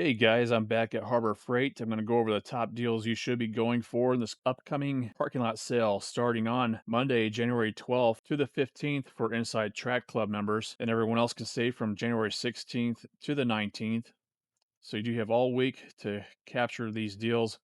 Hey guys, I'm back at Harbor Freight. I'm going to go over the top deals you should be going for in this upcoming parking lot sale starting on Monday, January 12th to the 15th for Inside Track Club members, and everyone else can save from January 16th to the 19th. So you do have all week to capture these deals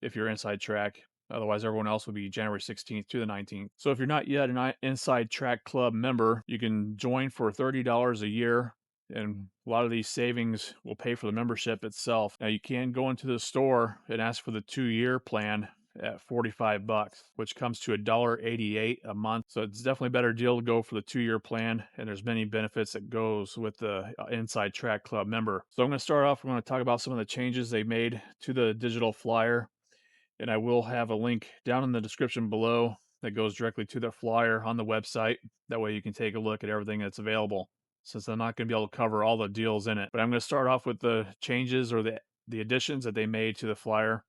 if you're Inside Track. Otherwise, everyone else will be January 16th to the 19th. So if you're not yet an Inside Track Club member, you can join for $30 a year, and a lot of these savings will pay for the membership itself. Now you can go into the store and ask for the 2-year plan at 45 bucks, which comes to $1.88 a month. So it's definitely a better deal to go for the 2-year plan, and there's many benefits that goes with the Inside Track Club member. So I'm going to start off, we're going to talk about some of the changes they made to the digital flyer, and I will have a link down in the description below that goes directly to the flyer on the website. That way you can take a look at everything that's available, since I'm not going to be able to cover all the deals in it. But I'm going to start off with the changes or the additions that they made to the flyer.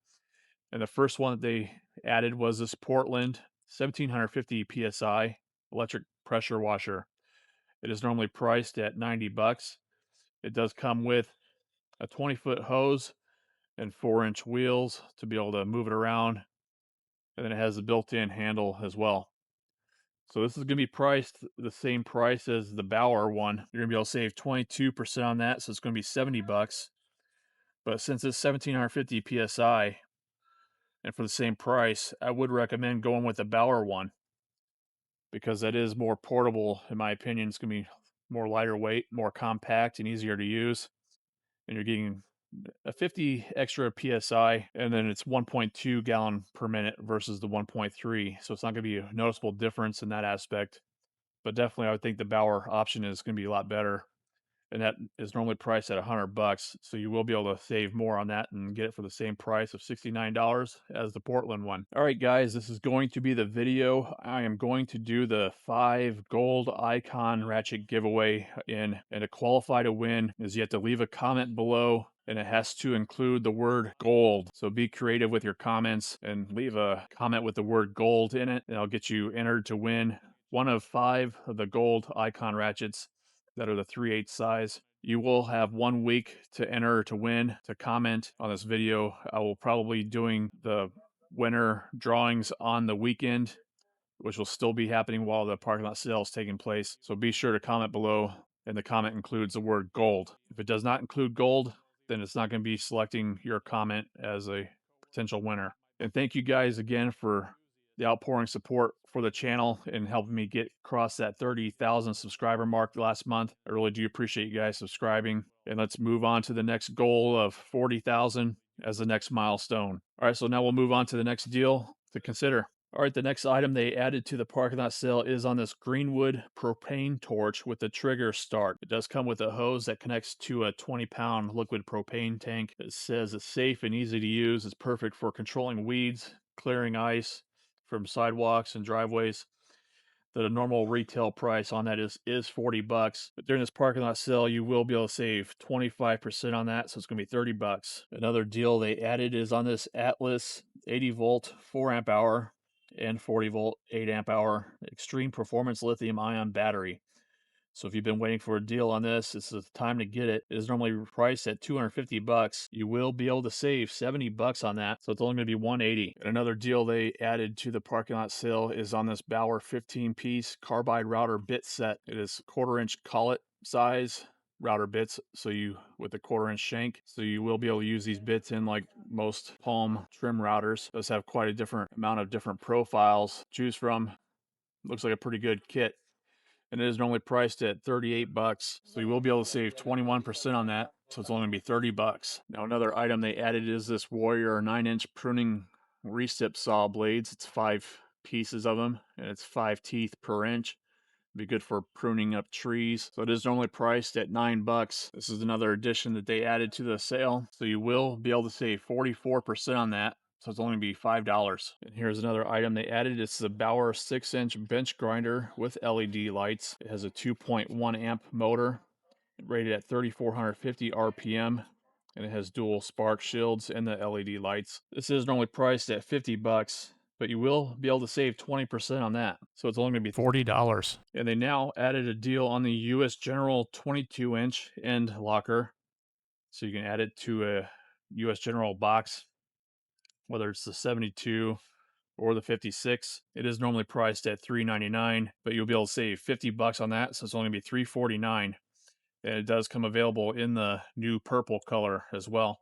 And the first one that they added was this Portland 1750 psi electric pressure washer. It is normally priced at 90 bucks. It does come with a 20-foot hose and 4-inch wheels to be able to move it around. And then it has a built-in handle as well. So this is going to be priced the same price as the Bauer one. You're going to be able to save 22% on that, so it's going to be 70 bucks. But since it's 1750 psi and for the same price, I would recommend going with the Bauer one, because that is more portable in my opinion. It's going to be more lighter weight, more compact, and easier to use. And you're getting a 50 extra psi, and then it's 1.2 gallon per minute versus the 1.3. So it's not going to be a noticeable difference in that aspect. But definitely, I would think the Bauer option is going to be a lot better, and that is normally priced at 100 bucks. So you will be able to save more on that and get it for the same price of $69 as the Portland one. All right, guys, this is going to be the video. I am going to do the 5 gold icon ratchet giveaway and to qualify to win is you have to leave a comment below, and it has to include the word gold. So be creative with your comments and leave a comment with the word gold in it, and I'll get you entered to win one of 5 of the gold icon ratchets that are the 3/8 size. You will have 1 week to enter to win, to comment on this video. I will probably doing the winner drawings on the weekend, which will still be happening while the parking lot sale is taking place. So be sure to comment below, and the comment includes the word gold. If it does not include gold, then it's not going to be selecting your comment as a potential winner. And thank you guys again for the outpouring support for the channel and helping me get across that 30,000 subscriber mark last month. I really do appreciate you guys subscribing. And let's move on to the next goal of 40,000 as the next milestone. All right, so now we'll move on to the next deal to consider. All right, the next item they added to the parking lot sale is on this Greenwood propane torch with the trigger start. It does come with a hose that connects to a 20-pound liquid propane tank. It says it's safe and easy to use. It's perfect for controlling weeds, clearing ice from sidewalks and driveways. The normal retail price on that is 40 bucks. But during this parking lot sale, you will be able to save 25% on that, so it's going to be 30 bucks. Another deal they added is on this Atlas 80 volt 4 amp hour and 40 volt 8 amp hour extreme performance lithium ion battery. So if you've been waiting for a deal on this is the time to get it. It is normally priced at 250 bucks. You will be able to save 70 bucks on that, so it's only going to be 180. And another deal they added to the parking lot sale is on this Bauer 15-piece carbide router bit set. It is 1/4-inch collet size router bits, so you with a 1/4-inch shank, so you will be able to use these bits in like most palm trim routers. It does have quite a different amount of different profiles to choose from. Looks like a pretty good kit, and it is normally priced at 38 bucks. So you will be able to save 21% on that. So it's only gonna be 30 bucks. Now another item they added is this Warrior 9-inch pruning recip saw blades. It's 5 pieces of them, and it's 5 teeth per inch. Be good for pruning up trees. So it is normally priced at 9 bucks. This is another addition that they added to the sale. So you will be able to save 44% on that. So it's only gonna be $5. And here's another item they added. It's the Bauer 6-inch bench grinder with LED lights. It has a 2.1 amp motor rated at 3,450 RPM. And it has dual spark shields and the LED lights. This is normally priced at 50 bucks, but you will be able to save 20% on that. So it's only going to be $40. And they now added a deal on the US General 22-inch end locker. So you can add it to a US General box, whether it's the 72 or the 56. It is normally priced at $3.99, but you'll be able to save 50 bucks on that, so it's only gonna be $3.49. And it does come available in the new purple color as well.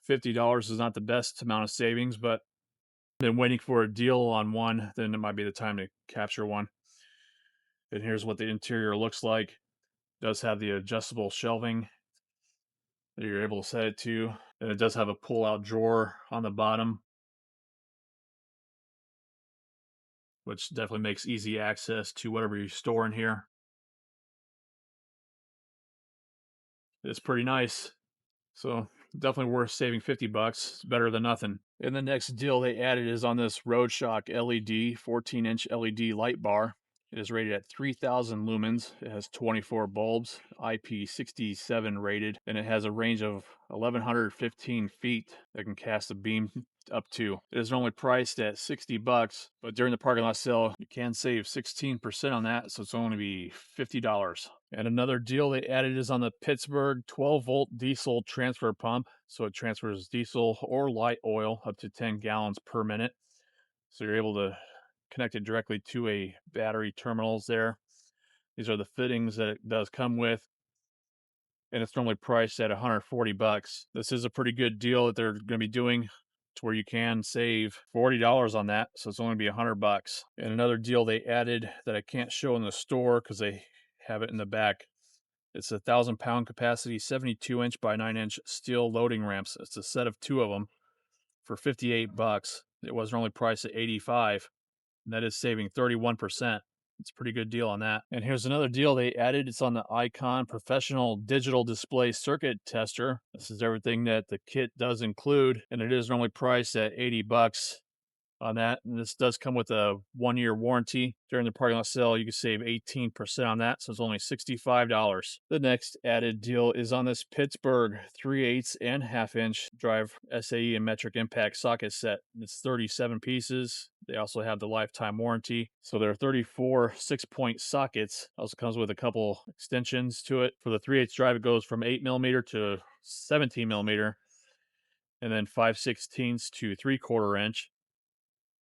$50 is not the best amount of savings, but been waiting for a deal on one, then it might be the time to capture one. And here's what the interior looks like. It does have the adjustable shelving that you're able to set it to. And it does have a pull-out drawer on the bottom, which definitely makes easy access to whatever you store in here. It's pretty nice. So definitely worth saving 50 bucks. It's better than nothing. And the next deal they added is on this RoadShock LED 14-inch LED light bar. It is rated at 3,000 lumens. It has 24 bulbs, IP67 rated, and it has a range of 1,115 feet that can cast a beam up to. It is normally priced at 60 bucks, but during the parking lot sale, you can save 16% on that, so it's only be $50. And another deal they added is on the Pittsburgh 12-volt diesel transfer pump. So it transfers diesel or light oil up to 10 gallons per minute. So you're able to connect it directly to a battery terminals there. These are the fittings that it does come with, and it's normally priced at 140 bucks. This is a pretty good deal that they're going to be doing to where you can save $40 on that, so it's only be 100 bucks. And another deal they added that I can't show in the store because they have it in the back. It's a 1,000-pound capacity, 72-inch by 9-inch steel loading ramps. It's a set of 2 of them for 58 bucks. It was normally priced at 85, and that is saving 31%. It's a pretty good deal on that. And here's another deal they added. It's on the Icon Professional Digital Display Circuit Tester. This is everything that the kit does include, and it is normally priced at 80 bucks on that. And this does come with a 1-year warranty. During the parking lot sale, you can save 18% on that, so it's only $65. The next added deal is on this Pittsburgh 3/8 and 1/2-inch drive SAE and metric impact socket set. It's 37 pieces. They also have the lifetime warranty. So there are 34 6-point sockets. Also comes with a couple extensions to it. For the 3/8 drive, it goes from 8mm to 17mm, and then 5/16 to 3/4 inch.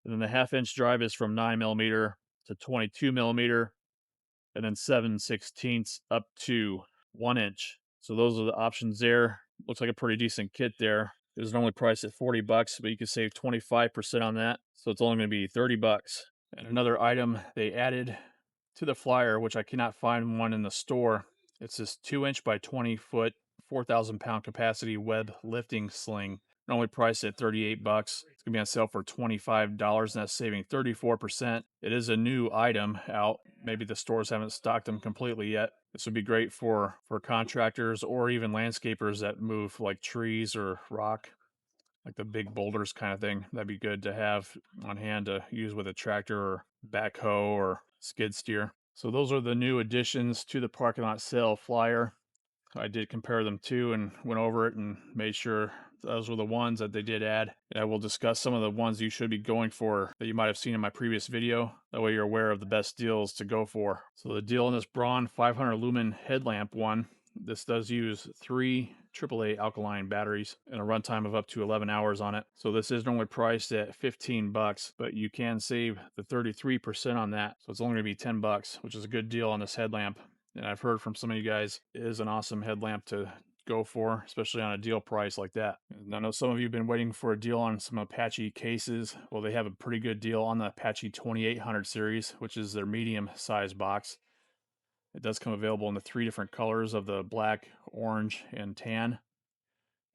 And then the 1/2-inch drive is from 9mm to 22mm, and then 7/16 up to 1 inch. So those are the options there. Looks like a pretty decent kit there. It was normally priced at 40 bucks, but you can save 25% on that. So it's only going to be 30 bucks. And another item they added to the flyer, which I cannot find one in the store. It's this 2-inch by 20-foot, 4,000-pound capacity web lifting sling. Normally priced at 38 bucks. It's gonna be on sale for $25, and that's saving 34%. It is a new item out. Maybe the stores haven't stocked them completely yet. This would be great for contractors or even landscapers that move like trees or rock, like the big boulders kind of thing. That'd be good to have on hand to use with a tractor or backhoe or skid steer. So those are the new additions to the parking lot sale flyer. I did compare them too and went over it and made sure those were the ones that they did add. And I will discuss some of the ones you should be going for that you might have seen in my previous video. That way you're aware of the best deals to go for. So the deal on this Braun 500 lumen headlamp one, this does use 3 AAA alkaline batteries and a runtime of up to 11 hours on it. So this is normally priced at 15 bucks, but you can save the 33% on that. So it's only gonna be 10 bucks, which is a good deal on this headlamp. And I've heard from some of you guys, it is an awesome headlamp to go for, especially on a deal price like that. And I know some of you have been waiting for a deal on some Apache cases. Well, they have a pretty good deal on the Apache 2800 series, which is their medium size box. It does come available in the 3 different colors of the black, orange, and tan.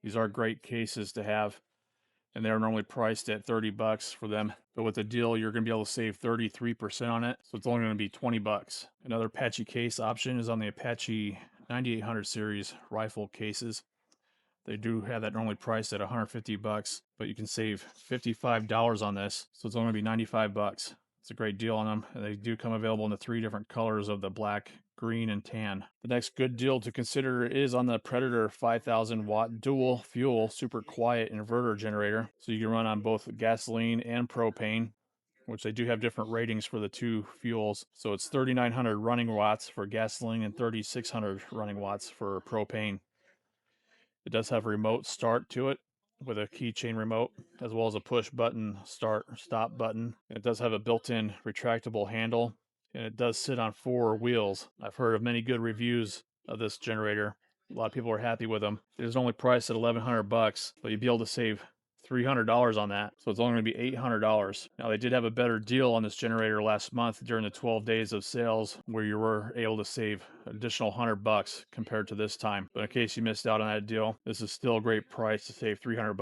These are great cases to have, and they're normally priced at 30 bucks for them. But with the deal, you're going to be able to save 33% on it. So it's only going to be 20 bucks. Another Apache case option is on the Apache 9800 series rifle cases. They do have that normally priced at 150 bucks, but you can save $55 on this. So it's only going to be 95 bucks. It's a great deal on them. And they do come available in the 3 different colors of the black, green, and tan. The next good deal to consider is on the Predator 5,000 watt dual fuel super quiet inverter generator. So you can run on both gasoline and propane, which they do have different ratings for the two fuels. So it's 3,900 running watts for gasoline and 3,600 running watts for propane. It does have a remote start to it with a keychain remote, as well as a push button start stop button. It does have a built-in retractable handle, and it does sit on 4 wheels. I've heard of many good reviews of this generator. A lot of people are happy with them. It is only priced at $1,100, but you'd be able to save $300 on that, so it's only going to be $800. Now, they did have a better deal on this generator last month during the 12 days of sales, where you were able to save an additional $100 compared to this time. But in case you missed out on that deal, this is still a great price to save $300.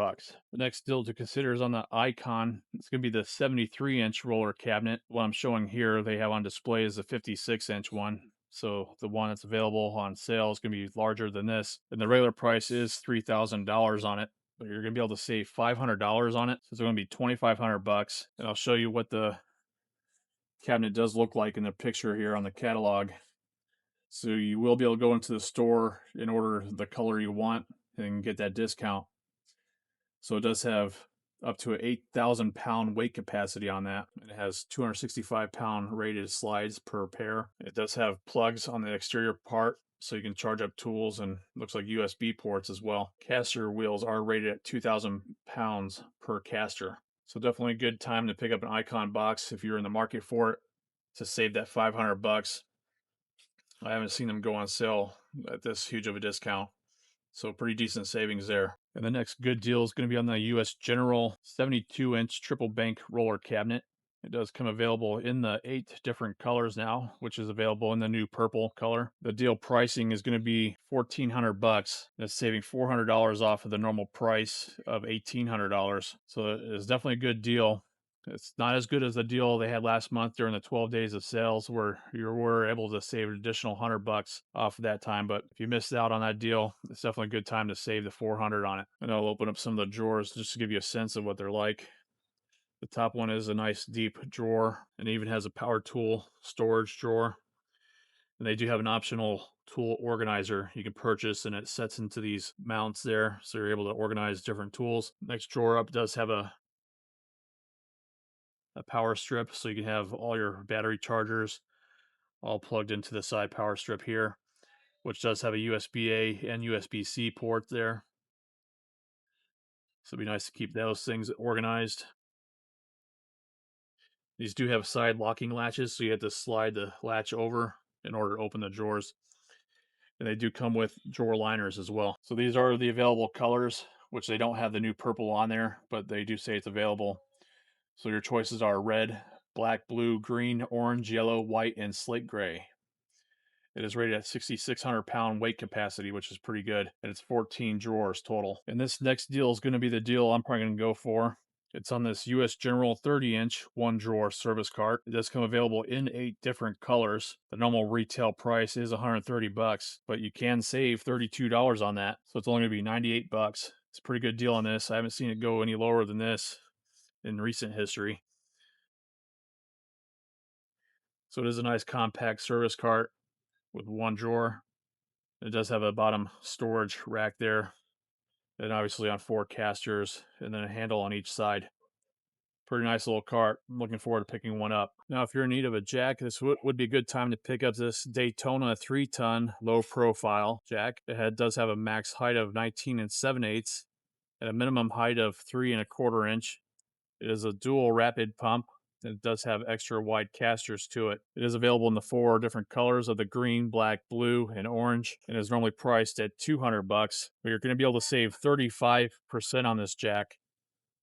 The next deal to consider is on the Icon. It's going to be the 73-inch roller cabinet. What I'm showing here, they have on display is a 56-inch one. So the one that's available on sale is going to be larger than this. And the regular price is $3,000 on it, but you're going to be able to save $500 on it. So it's going to be $2,500. And I'll show you what the cabinet does look like in the picture here on the catalog. So you will be able to go into the store and order the color you want and get that discount. So it does have up to an 8,000 pound weight capacity on that. It has 265 pound rated slides per pair. It does have plugs on the exterior part, so you can charge up tools, and looks like USB ports as well. Caster wheels are rated at 2,000 pounds per caster. So definitely a good time to pick up an Icon box if you're in the market for it, to save that $500. I haven't seen them go on sale at this huge of a discount. So pretty decent savings there. And the next good deal is going to be on the US General 72-inch triple bank roller cabinet. It does come available in the 8 different colors now, which is available in the new purple color. The deal pricing is going to be $1,400. That's saving $400 off of the normal price of $1,800. So it is definitely a good deal. It's not as good as the deal they had last month during the 12 days of sales, where you were able to save an additional $100 off of that time. But if you missed out on that deal, it's definitely a good time to save the $400 on it. And I'll open up some of the drawers just to give you a sense of what they're like. The top one is a nice deep drawer, and it even has a power tool storage drawer. And they do have an optional tool organizer you can purchase, and it sets into these mounts there, so you're able to organize different tools. Next drawer up does have a power strip, so you can have all your battery chargers all plugged into the side power strip here, which does have a USB-A and USB-C port there. So it'd be nice to keep those things organized. These do have side locking latches, so you have to slide the latch over in order to open the drawers. And they do come with drawer liners as well. So these are the available colors, which they don't have the new purple on there, but they do say it's available. So your choices are red, black, blue, green, orange, yellow, white, and slate gray. It is rated at 6,600 pound weight capacity, which is pretty good. And it's 14 drawers total. And this next deal is going to be the deal I'm probably going to go for. It's on this US General 30-inch one drawer service cart. It does come available in 8 different colors. The normal retail price is $130, but you can save $32 on that. So it's only going to be $98. It's a pretty good deal on this. I haven't seen it go any lower than this in recent history. So it is a nice compact service cart with one drawer. It does have a bottom storage rack there, and obviously on 4 casters, and then a handle on each side. Pretty nice little cart. I'm looking forward to picking one up. Now, if you're in need of a jack, this would be a good time to pick up this Daytona 3-ton low profile jack. It does have a max height of 19 7/8 and a minimum height of 3 1/4 inch. It is a dual rapid pump. It does have extra wide casters to it. It is available in the 4 different colors of the green, black, blue, and orange, and is normally priced at $200. But you're going to be able to save 35% on this jack.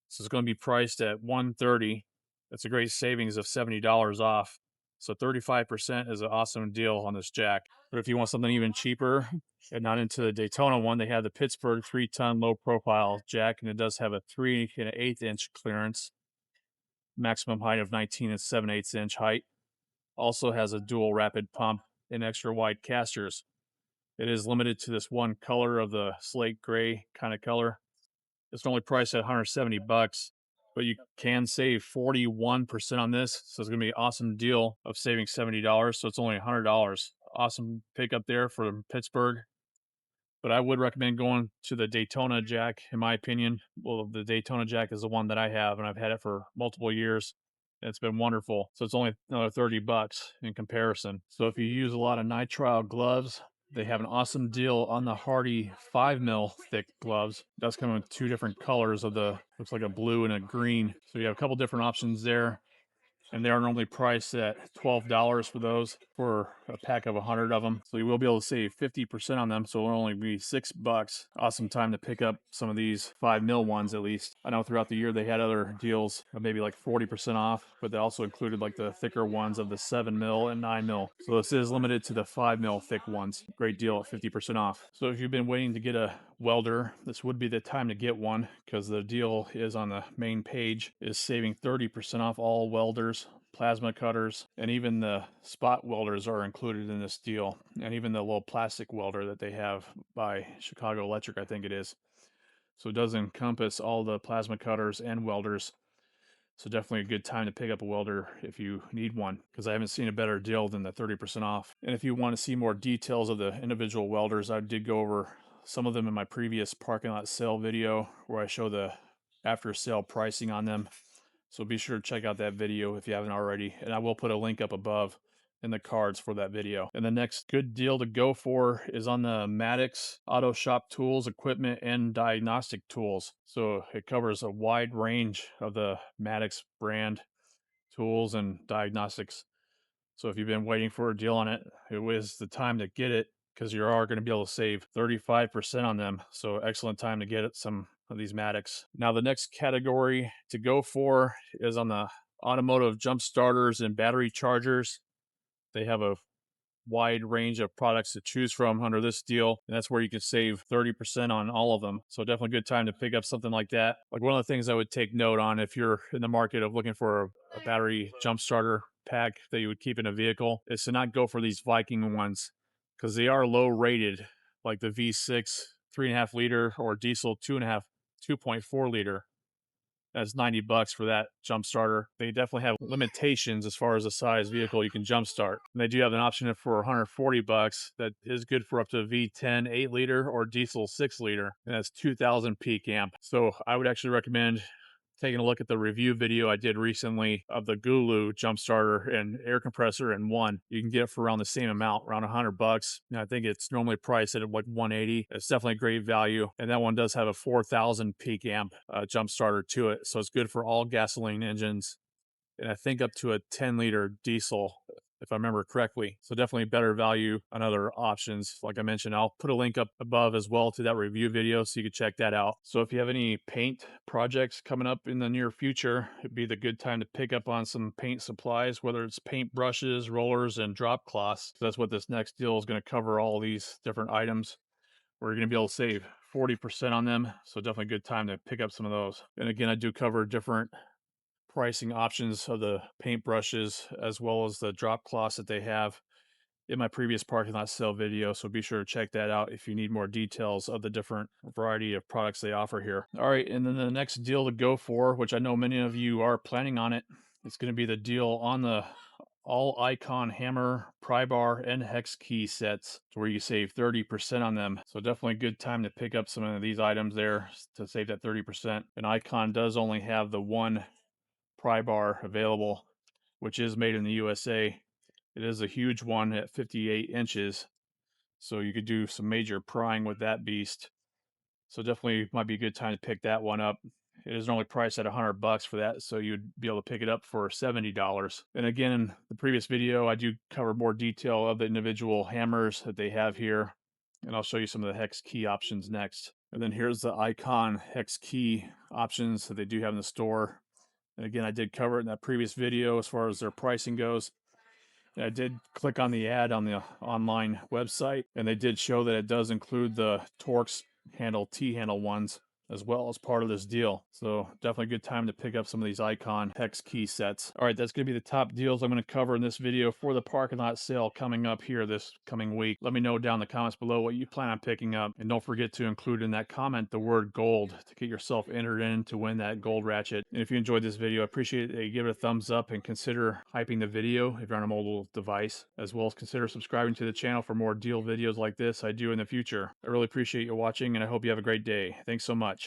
So it's going to be priced at $130. That's a great savings of $70 off. So 35% is an awesome deal on this jack. But if you want something even cheaper and not into the Daytona one, they have the Pittsburgh 3-ton low profile jack, and it does have a 3 1/8 inch clearance, maximum height of 19 7/8 inch height. Also has a dual rapid pump and extra wide casters. It is limited to this one color of the slate gray kind of color. It's only priced at $170, but you can save 41% on this. So it's going to be an awesome deal of saving $70. So it's only $100. Awesome pickup there for Pittsburgh. But I would recommend going to the Daytona jack, in my opinion. Well, the Daytona jack is the one that I have, and I've had it for multiple years. It's been wonderful. So it's only another 30 bucks in comparison. So if you use a lot of nitrile gloves, they have an awesome deal on the Hardy 5 mil thick gloves. That's coming with two different colors of the, looks like a blue and a green. So you have a couple different options there. And they are normally priced at $12 for those for a pack of 100 of them. So you will be able to save 50% on them. So it'll only be $6. Awesome time to pick up some of these 5 mil ones at least. I know throughout the year they had other deals of maybe like 40% off, but they also included like the thicker ones of the 7 mil and 9 mil. So this is limited to the 5 mil thick ones. Great deal at 50% off. So if you've been waiting to get a welder, this would be the time to get one because the deal is on the main page is saving 30% off all welders, plasma cutters, and even the spot welders are included in this deal, and even the little plastic welder that they have by Chicago Electric, I think it is. So it does encompass all the plasma cutters and welders. So definitely a good time to pick up a welder if you need one, because I haven't seen a better deal than the 30% off. And if you want to see more details of the individual welders, I did go over some of them in my previous parking lot sale video where I show the after sale pricing on them. So be sure to check out that video if you haven't already. And I will put a link up above in the cards for that video. And the next good deal to go for is on the Maddox auto shop tools, equipment, and diagnostic tools. So it covers a wide range of the Maddox brand tools and diagnostics. So if you've been waiting for a deal on it, it was the time to get it because you are going to be able to save 35% on them. So excellent time to get it, some of these Maddox. Now the next category to go for is on the automotive jump starters and battery chargers. They have a wide range of products to choose from under this deal. And that's where you can save 30% on all of them. So definitely a good time to pick up something like that. Like one of the things I would take note on if you're in the market of looking for a battery jump starter pack that you would keep in a vehicle is to not go for these Viking ones because they are low rated, like the V6 3.5 liter or diesel 2.4 liter. That's 90 bucks for that jump starter. They definitely have limitations as far as the size vehicle you can jump start. And they do have an option for 140 bucks that is good for up to V10 8 liter or diesel 6 liter. And that's 2000 peak amp. So I would actually recommend taking a look at the review video I did recently of the Gulu jump starter and air compressor in one. You can get it for around the same amount, around 100 bucks. And I think it's normally priced at like 180. It's definitely a great value. And that one does have a 4000 peak amp jump starter to it. So it's good for all gasoline engines. And I think up to a 10 liter diesel, if I remember correctly. So definitely better value on other options. Like I mentioned, I'll put a link up above as well to that review video so you can check that out. So if you have any paint projects coming up in the near future, it'd be the good time to pick up on some paint supplies, whether it's paint brushes, rollers, and drop cloths. So that's what this next deal is going to cover, all these different items. We're going to be able to save 40% on them. So definitely a good time to pick up some of those. And again, I do cover different pricing options of the paint brushes as well as the drop cloths that they have in my previous parking lot sale video. So be sure to check that out if you need more details of the different variety of products they offer here. All right, and then the next deal to go for, which I know many of you are planning on it, it's going to be the deal on the all icon hammer, pry bar, and hex key sets where you save 30% on them. So definitely a good time to pick up some of these items there to save that 30%. And Icon does only have the one pry bar available, which is made in the USA. It is a huge one at 58 inches, so you could do some major prying with that beast. So definitely might be a good time to pick that one up. It is normally priced at 100 bucks for that, so you'd be able to pick it up for $70. And again, in the previous video, I do cover more detail of the individual hammers that they have here, and I'll show you some of the hex key options next. And then here's the Icon hex key options that they do have in the store. And again, I did cover it in that previous video as far as their pricing goes. And I did click on the ad on the online website, and they did show that it does include the Torx handle, T-handle ones, as well as part of this deal. So definitely a good time to pick up some of these Icon hex key sets. All right, that's going to be the top deals I'm going to cover in this video for the parking lot sale coming up here this coming week. Let me know down in the comments below what you plan on picking up. And don't forget to include in that comment the word gold to get yourself entered in to win that gold ratchet. And if you enjoyed this video, I appreciate it. Give it a thumbs up and consider hyping the video if you're on a mobile device, as well as consider subscribing to the channel for more deal videos like this I do in the future. I really appreciate you watching, and I hope you have a great day. Thanks so much.